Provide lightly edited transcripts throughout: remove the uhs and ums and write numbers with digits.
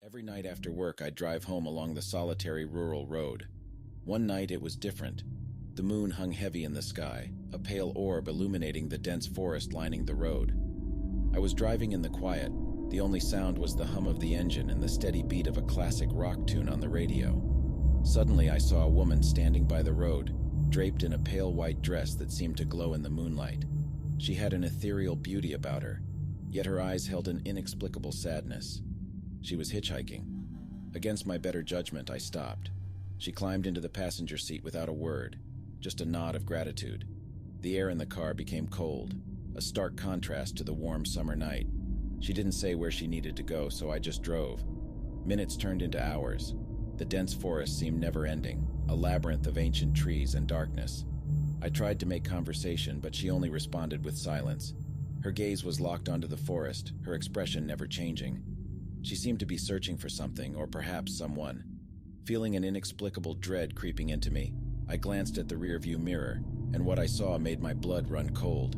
Every night after work, I'd drive home along the solitary rural road. One night it was different. The moon hung heavy in the sky, a pale orb illuminating the dense forest lining the road. I was driving in the quiet. The only sound was the hum of the engine and the steady beat of a classic rock tune on the radio. Suddenly, I saw a woman standing by the road, draped in a pale white dress that seemed to glow in the moonlight. She had an ethereal beauty about her, yet her eyes held an inexplicable sadness. She was hitchhiking. Against my better judgment, I stopped. She climbed into the passenger seat without a word, just a nod of gratitude. The air in the car became cold, a stark contrast to the warm summer night. She didn't say where she needed to go, so I just drove. Minutes turned into hours. The dense forest seemed never-ending, a labyrinth of ancient trees and darkness. I tried to make conversation, but she only responded with silence. Her gaze was locked onto the forest, her expression never changing. She seemed to be searching for something, or perhaps someone. Feeling an inexplicable dread creeping into me, I glanced at the rearview mirror, and what I saw made my blood run cold.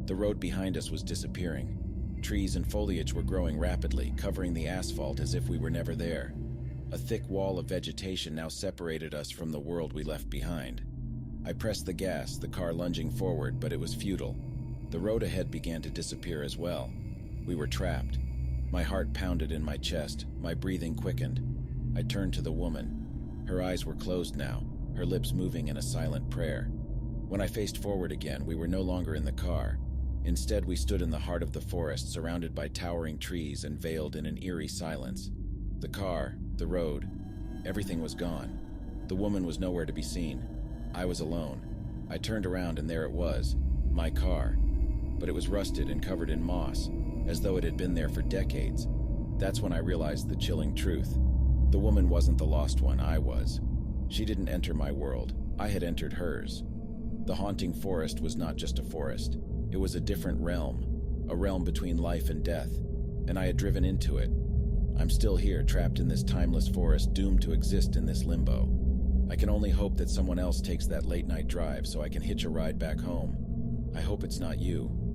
The road behind us was disappearing. Trees and foliage were growing rapidly, covering the asphalt as if we were never there. A thick wall of vegetation now separated us from the world we left behind. I pressed the gas, the car lunging forward, but it was futile. The road ahead began to disappear as well. We were trapped. My heart pounded in my chest, my breathing quickened. I turned to the woman. Her eyes were closed now, her lips moving in a silent prayer. When I faced forward again, we were no longer in the car. Instead, we stood in the heart of the forest, surrounded by towering trees and veiled in an eerie silence. The car, the road, everything was gone. The woman was nowhere to be seen. I was alone. I turned around and there it was, my car. But it was rusted and covered in moss, as though it had been there for decades. That's when I realized the chilling truth. The woman wasn't the lost one, I was. She didn't enter my world, I had entered hers. The haunting forest was not just a forest. It was a different realm, a realm between life and death, and I had driven into it. I'm still here, trapped in this timeless forest, doomed to exist in this limbo. I can only hope that someone else takes that late-night drive so I can hitch a ride back home. I hope it's not you.